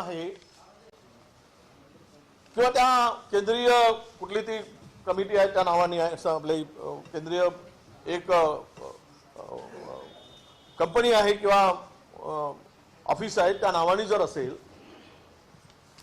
आहे किंवा त्या केंद्रीय कुठली ती कमिटी आहे त्या नावाने आहे, असं आपले केंद्रीय एक कंपनी आहे किंवा ऑफिस आहे त्या नावाने जर असेल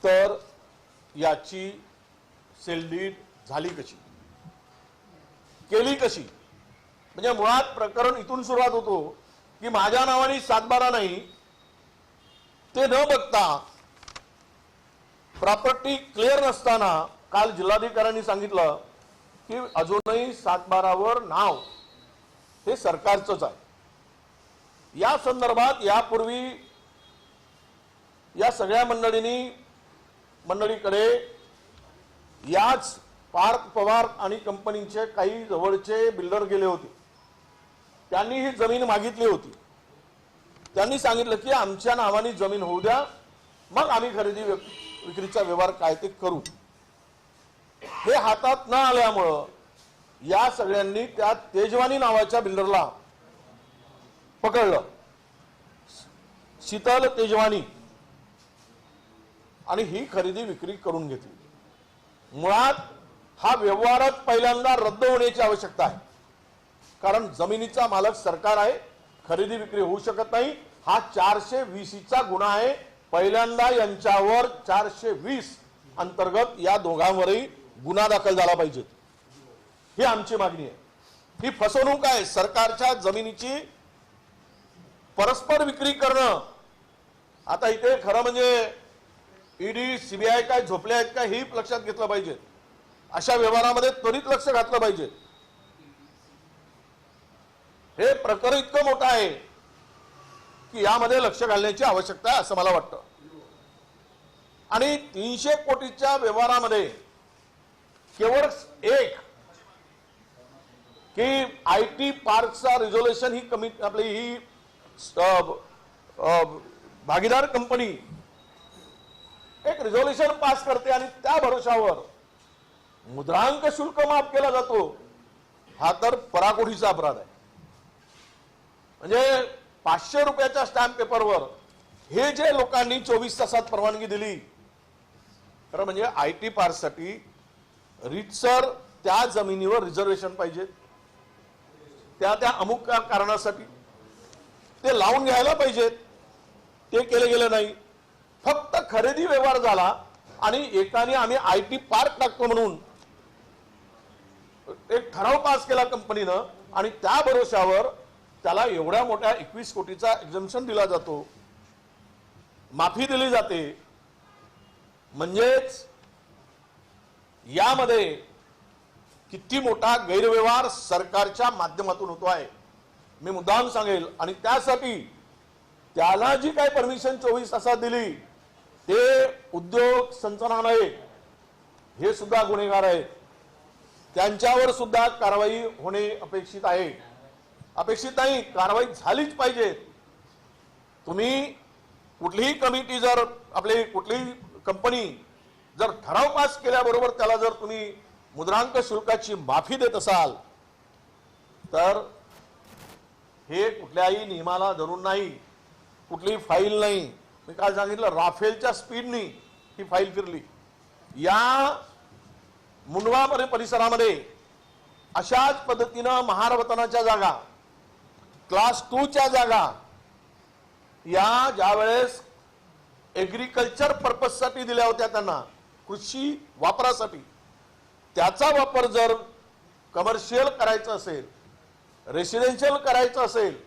तर याची सेल डीड झाली कशी, केली कशी? म्हणजे मुळात प्रकरण इथून सुरुवात होतो की माझ्या नावाने 7/12 नाही, ते न बघता प्रॉपर्टी क्लिअर नसताना काल जिल्हाधिकाऱ्यांनी सांगितलं की अजूनही 7/12 वर नाव हे सरकारचंच आहे. या संदर्भात यापूर्वी या सगळ्या मंडळीकडे याच पार्थ पवार आणि कंपनीचे काही जवळचे बिल्डर गेले होते. त्यांनी ही जमीन मागितली होती. त्यांनी सांगितलं की आमच्या नावाने जमीन होऊ द्या, मग आम्ही खरेदी विक्रीचा व्यवहार काय ते करू. हे हातात न आल्यामुळं या सगळ्यांनी त्या तेजवानी नावाच्या बिल्डरला पकडलं, शीतल तेजवानी, आणि ही खरेदी विक्री करून घेतली. मुळात हा व्यवहारच पहिल्यांदा रद्द होण्याची आवश्यकता आहे, कारण जमिनीचा मालक सरकार आहे, खरेदी विक्री होऊ शकत नाही. हा 420चा गुन्हा आहे. पहिल्यांदा यांच्यावर 420 अंतर्गत या दोघांवरही गुन्हा दाखल झाला पाहिजे, ही आमची मागणी आहे. ही फसवणूक आहे. सरकारच्या जमिनीची परस्पर विक्री करणं. आता इथे खरं म्हणजे ईडी सीबीआय काय झोपले आहेत का हे लक्षात घेतलं पाहिजे. अशा व्यवहारामध्ये त्वरित लक्ष घातलं पाहिजे. हे प्रकरण इतकं मोठं आहे की यामध्ये लक्ष घालण्याची आवश्यकता आहे असं मला वाटतं. आणि 300 कोटीच्या व्यवहारामध्ये केवळ एक की आयटी पार्कचा रिझोल्युशन ही कमिटी आपली ही भागीदार कंपनी एक रिझोल्युशन पास करते आणि त्या भरोशावर मुद्रांक शुल्क माफ केला जातो. हा तर पराकोटीचा अपराध आहे. म्हणजे 500 रुपयाच्या स्टॅम्प पेपरवर हे जे लोकांनी 24 तासात परवानगी दिली, तर म्हणजे आयटी पार्कसाठी रीतसर त्या जमिनीवर रिझर्वेशन पाहिजे, त्या अमुक कारणासाठी ते लावून घ्यायला पाहिजेत. ते केले गेले नाही. फक्त खरेदी व्यवहार झाला आणि एकाने आम्ही आयटी पार्क टाकतो म्हणून एक ठराव पास केला कंपनीनं आणि त्या भरोशावर त्याला एवढ्या मोठ्या 21 कोटीचा एक्झम्पशन दिला जातो, माफी दिली जाते. म्हणजेच यामध्ये किती मोठा गैरव्यवहार सरकारच्या माध्यमातून होतो आहे मी मुद्दाम सांगेल. आणि त्यासाठी त्याला जी काही परमिशन 24 तासात दिली ते उद्योग संचालनालय हे सुद्धा गुन्हेगार आहेत. त्यांच्यावर सुद्धा कारवाई होणे अपेक्षित आहे. अपेक्षित नाही, कारवाई झालीच पाहिजे. तुम्ही कुठलीही कमिटी जर आपली कुठलीही कंपनी जर ठराव पास केल्याबरोबर त्याला जर तुम्ही मुद्रांक शुल्काची माफी देत असाल तर हे कुठल्याही नियमाला धरून नाही, कुठली फाईल नाही. मी काल सांगितलं राफेलच्या स्पीडनी ही फाईल फिरली. या मुंडवा परिसरामध्ये अशाच पद्धतीनं महारवतनाच्या जागा, क्लास 2च्या जागा या ज्यावेळेस एग्रीकल्चर पर्पजसाठी दिल्या होत्या त्यांना, कृषी वापरासाठी, त्याचा वापर जर कमर्शियल करायचा असेल, रेसिडेन्शियल करायचं असेल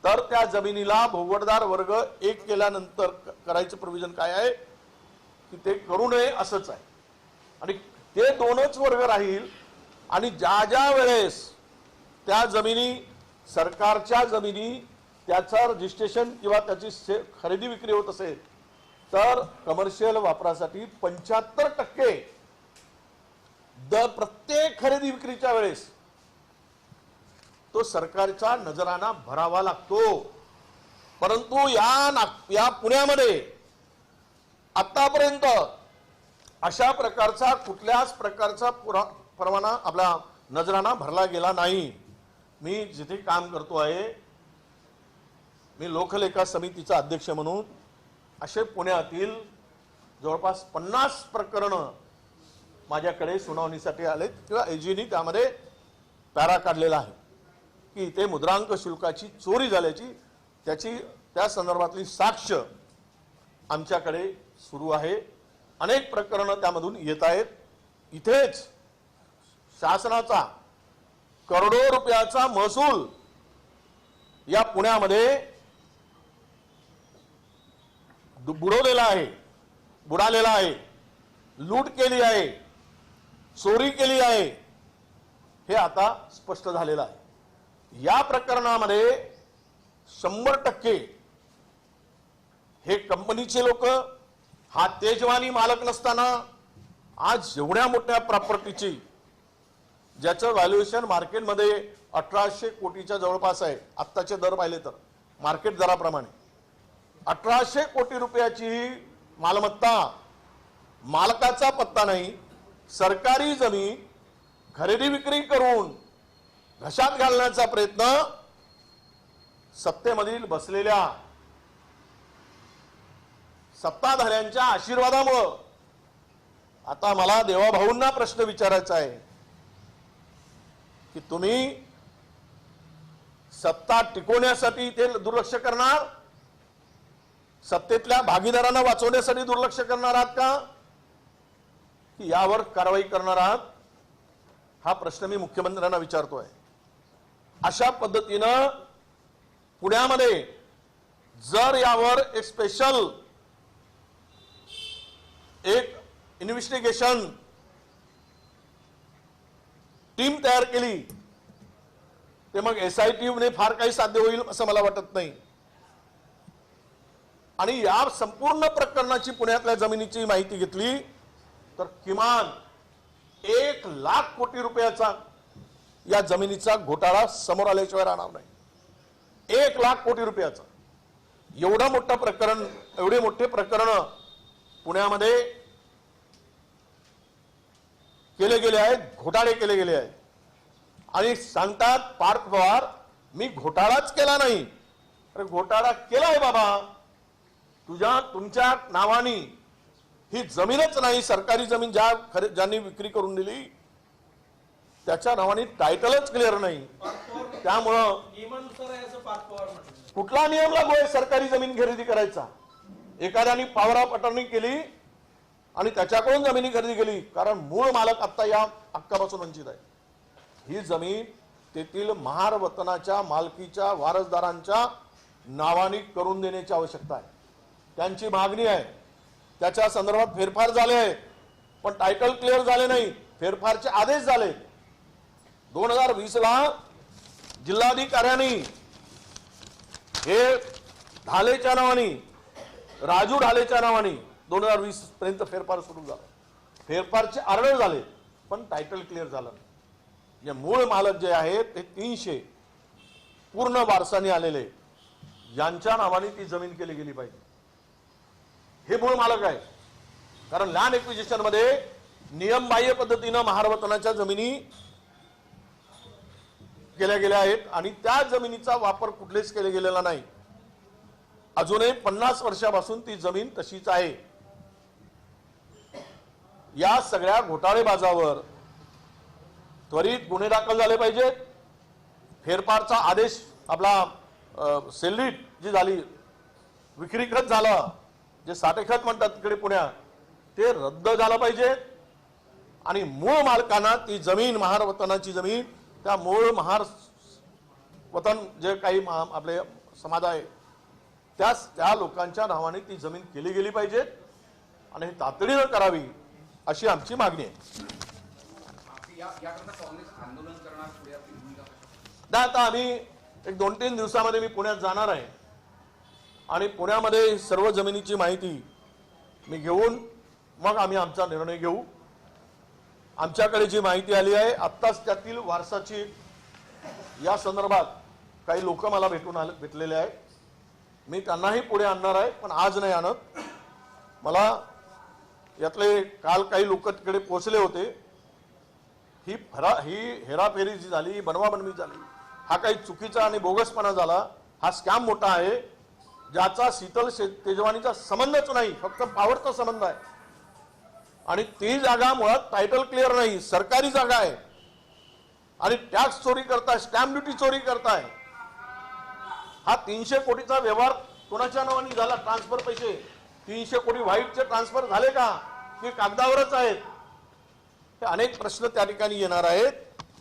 तर त्या जमिनीला भोगवटदार वर्ग 1 केल्यानंतर करायचं प्रोव्हिजन काय आहे की ते करू नये असंच आहे. आणि ते 2च वर्ग राहील. आणि ज्या वेळेस त्या जमिनी सरकारच्या जमिनी त्याचं रजिस्ट्रेशन किंवा त्याची खरेदी विक्री होत असेल तर कमर्शियल वापरासाठी 75% प्रत्येक खरेदी विक्रीच्या वेळेस तो सरकारचा नजराना भरावा लागतो. परंतु या पुण्यामध्ये आतापर्यंत अशा प्रकारचा कुठल्याच प्रकारचा परवाना आपला नजराना भरला गेला नाही. मी जिथे काम करतो आहे, मी लोकलेखा समितीचा अध्यक्ष म्हणून असे पुण्यातील जवळपास 50 प्रकरणं माझ्याकडे सुनावणीसाठी आलेत किंवा एजीनी त्यामध्ये पॅरा काढलेला आहे की इथे मुद्रांक शुल्काची चोरी झाल्याची त्या संदर्भातली साक्ष आमच्याकडे सुरू आहे। अनेक प्रकरणं त्यामधून येत आहेत। इथेच शासनाचा करोडो रुपयाचा महसूल या पुण्यामध्ये बुडालेला आहे, लूट केली आहे, चोरी केली आहे, हे आता स्पष्ट झालेलं आहे। या प्रकरणामध्ये 100% हे कंपनीचे लोक, हा तेजवानी मालक नसताना आज एवढ्या मोठ्या प्रॉपर्टीची ज्याचं व्हॅल्युएशन मार्केटमध्ये 1800 कोटीच्या जवळपास आहे, आत्ताचे दर पाहिले तर मार्केट दराप्रमाणे 1800 कोटी रुपयाची मालमत्ता, मालकाचा पत्ता नाही, सरकारी जमीन खरेदी विक्री करून घशात घालण्याचा प्रयत्न सत्तेमधील बसलेल्या सत्ताधाऱ्यांच्या आशीर्वादामुळं। आता मला देवाभाऊंना प्रश्न विचारायचा आहे की तुम्ही सत्ता टिकवण्यासाठी ते दुर्लक्ष करणार, सत्तेतल्या भागीदारांना वाचवण्यासाठी दुर्लक्ष करणार आहात का, की यावर कारवाई करणार आहात? हा प्रश्न मी मुख्यमंत्र्यांना विचारतोय। अशा पद्धतीनं पुण्यामध्ये जर यावर एक स्पेशल इन्व्हेस्टिगेशन टीम तयार केली ते मग SIT ने फार काही साध्य होईल असं मला वाटत नाही। आणि या संपूर्ण प्रकरणाची पुण्यातल्या जमिनीची माहिती घेतली तर किमान 1 लाख कोटी रुपयाचा या जमिनीचा घोटाळा समोर आल्याशिवाय राहणार नाही। 1 लाख कोटी रुपयाचा एवढं मोठं प्रकरण, एवढे मोठे प्रकरण पुण्यामध्ये केले गेले आहेत, घोटाळे केले गेले आहेत। आणि सांगतात पार्थ पवार मी घोटाळाच केला नाही। अरे घोटाळा केलाय बाबा, तुमच्या नावानी ही जमीनच नाही, सरकारी जमीन ज्यांनी विक्री करून दिली त्याच्या नावाने टायटलच क्लिअर नाही। त्यामुळं कुठला नियम लागू आहे सरकारी जमीन खरेदी करायचा? एखाद्याने पॉवर ऑफ अटर्नी केली आणि त्याच्याकडून जमिनी खरेदी केली, कारण मूळ मालक आता या हक्कापासून वंचित आहे। ही जमीन तेथील महार वतनाच्या मालकीच्या वारसदारांच्या नावाने करून देण्याची आवश्यकता आहे। त्यांची मागणी आहे, त्याच्या संदर्भात फेरफार झाले आहेत पण टायटल क्लिअर झाले नाही, फेरफारचे आदेश झाले। 2020 ला जिल्हाधिकाऱ्यांनी हे ढालेच्या नावाने, राजू ढालेच्या नावाने 2020 पर्यंत फेरफार सुरू झाला, फेरफारचे ऑर्डर झाले पण टायटल क्लिअर झालं नाही। जे मूळ मालक जे आहेत ते 300 पूर्ण वारसाने आलेले यांच्या नावाने ती जमीन केली गेली पाहिजे। हे मूळ मालक आहे, कारण लँड एक्विजिशन मध्ये नियमबाह्य पद्धतीने महारवतनाच्या जमिनी केल्या गेल्या आहेत आणि त्या जमिनीचा वापर कुठलेच केले गेलेला नाही। अजूनही 50 वर्षापासून ती जमीन तशीच आहे। या सगळ्या घोटाळेबाजावर त्वरित गुन्हे दाखल झाले पाहिजेत। फेरफारचा आदेश आपला सेल्लीट जी झाली, विक्री खत झालं, जे साठेखत म्हणतात तिकडे पुण्यात, ते रद्द झालं पाहिजे आणि मूळ मालकांना ती जमीन, महार वतनाची जमीन, त्या मूळ महार वतन जे काही आपले समाज आहे त्या लोकांच्या नावाने ती जमीन केली गेली पाहिजे आणि तातडीनं करावी अशी आमची मागणी आहे। आता आम्ही एक 2-3 दिवसामध्ये मी पुण्यात जाणार आहे आणि पुण्यामध्ये सर्व जमिनीची माहिती मी घेऊन मग आम्ही आमचा निर्णय घेऊ। आमच्याकडे जी माहिती आली आहे आत्ताच त्यातील वारसाची या संदर्भात काही लोक मला भेटलेले आहेत, मी त्यांनाही पुढे आणणार आहे पण आज नाही आणत। मला यातले काल काही लोक तिकडे पोहोचले होते। ही हेराफेरी जी झाली, बनवाबनवी झाली, हा काही चुकीचा आणि बोगसपणा झाला, हा स्कॅम मोठा आहे। ज्याचा शीतल तेजवानीचा संबंधच नाही, फक्त पावरचा संबंध आहे, आणि ती जागा मुळात टायटल क्लिअर नाही, सरकारी जागा आहे, आणि टॅक्स चोरी करताय, स्टॅम्प ड्युटी चोरी करताय. हा 300 कोटीचा व्यवहार कोणाच्या नावाने झाला? ट्रान्सफर पैसे 300 कोटी व्हाईटचे ट्रान्सफर झाले का, की कागदावरच आहेत? हे अनेक प्रश्न त्या ठिकाणी येणार आहेत.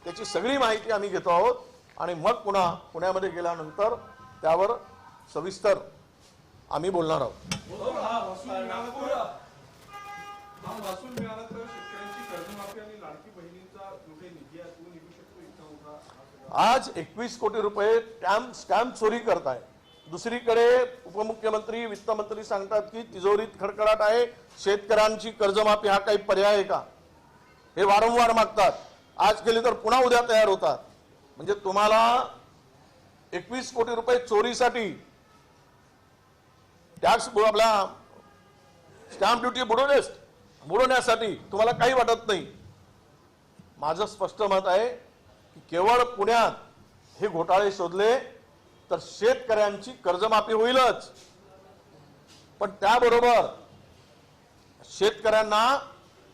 त्याची सगळी माहिती आम्ही घेतो आहोत आणि मग पुन्हा पुण्यामध्ये गेल्यानंतर त्यावर सविस्तर आम्ही बोलणार आहोत. आज 21 कोटी रुपये स्टॅम्प चोरी करताय. दुसरीकडे उपमुख्यमंत्री वित्तमंत्री सांगतात की तिजोरीत खडखडाट आहे, शेतकऱ्यांची कर्जमाफी हा काही पर्याय आहे का? हे वारंवार मागतात. आज केली तर पुन्हा उद्या तयार होतात. म्हणजे तुम्हाला 21 कोटी रुपये चोरीसाठी टॅक्स आपला स्टॅम्प ड्युटी बुडवण्यासाठी तुम्हाला काही वाटत नाही. माझं स्पष्ट मत आहे की केवळ पुण्यात हे घोटाळे शोधले तर शेतकऱ्यांची कर्जमाफी होईलच, पण त्याबरोबर शेतकऱ्यांना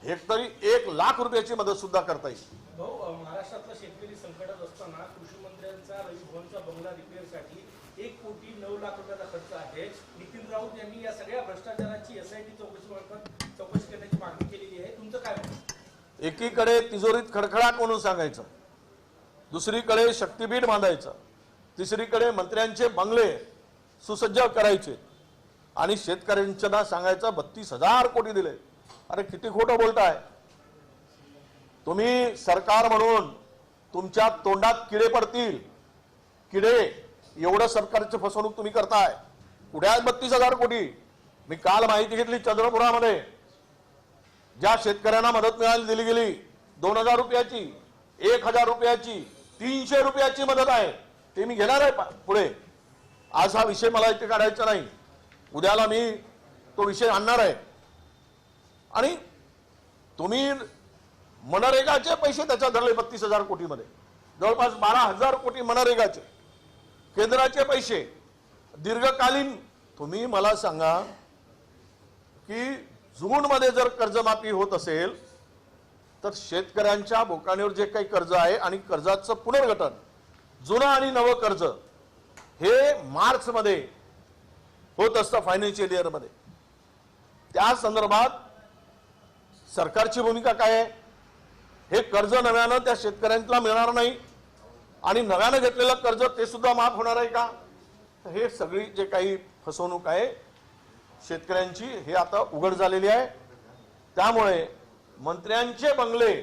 हेक्टरी 1 लाख रुपयाची मदत सुद्धा करता येईल. महाराष्ट्रातलं शेतकरी संकटात असताना कृषी मंत्र्यांचा रवी भवनचा बंगला रिपेअरसाठी 1 कोटी 9 लाख रुपयाचा खर्च आहे. नितीन राऊत यांनी या सगळ्या भ्रष्टाचाराची SIT चौकशी करण्याची मागणी केलेली आहे. तुमचं काय मत? एकीकडे तिजोरीत खडखडाट म्हणून सांगायचं, दुसरीकडे शक्तीपीठ बांधायचं, तिसरीकडे मंत्र्यांचे बंगले सुसज्ज करायचे, आणि शेतकऱ्यांना सांगायचं 32,000 कोटी दिले. अरे किती खोटं बोलताय तुम्ही? सरकार म्हणून तुमच्या तोंडात किडे पडतील, किडे. एवढं सरकारची फसवणूक तुम्ही करताय. कुठे आहेत 32,000 कोटी? मी काल माहिती घेतली चंद्रपुरामध्ये ज्या शेतकऱ्यांना मदत दिली गेली 2,000 रुपयाची, 1,000 रुपयाची, 300 रुपयाची मदत आहे. ते मी घेणार आहे पुढे. आज हा विषय मला इथे काढायचा नाही, उद्याला मी तो विषय आणणार आहे. आणि तुम्ही मनरेगाचे पैसे त्याच्यात धरले 32,000 कोटीमध्ये, जवळपास 12,000 कोटी मनरेगाचे, केंद्राचे पैसे दीर्घकालीन. तुम्ही मला सांगा की जूनमध्ये जर कर्जमाफी होत असेल तर शेतकऱ्यांच्या बोकांवर जे काही कर्ज आहे आणि कर्जाचं पुनर्गठन, जुनं आणि नवं कर्ज, हे मार्चमध्ये होत असतं फायनान्शियल इयरमध्ये. त्या संदर्भात सरकारची भूमिका काय आहे? हे कर्ज नव्यानं त्या शेतकऱ्यांना मिळणार नाही आणि नव्यानं घेतलेलं कर्ज ते सुद्धा माफ होणार आहे का? हे सगळी जे काही फसवणूक आहे शेतकऱ्यांची, हे आता उघड झालेली आहे. त्यामुळे मंत्र्यांचे बंगले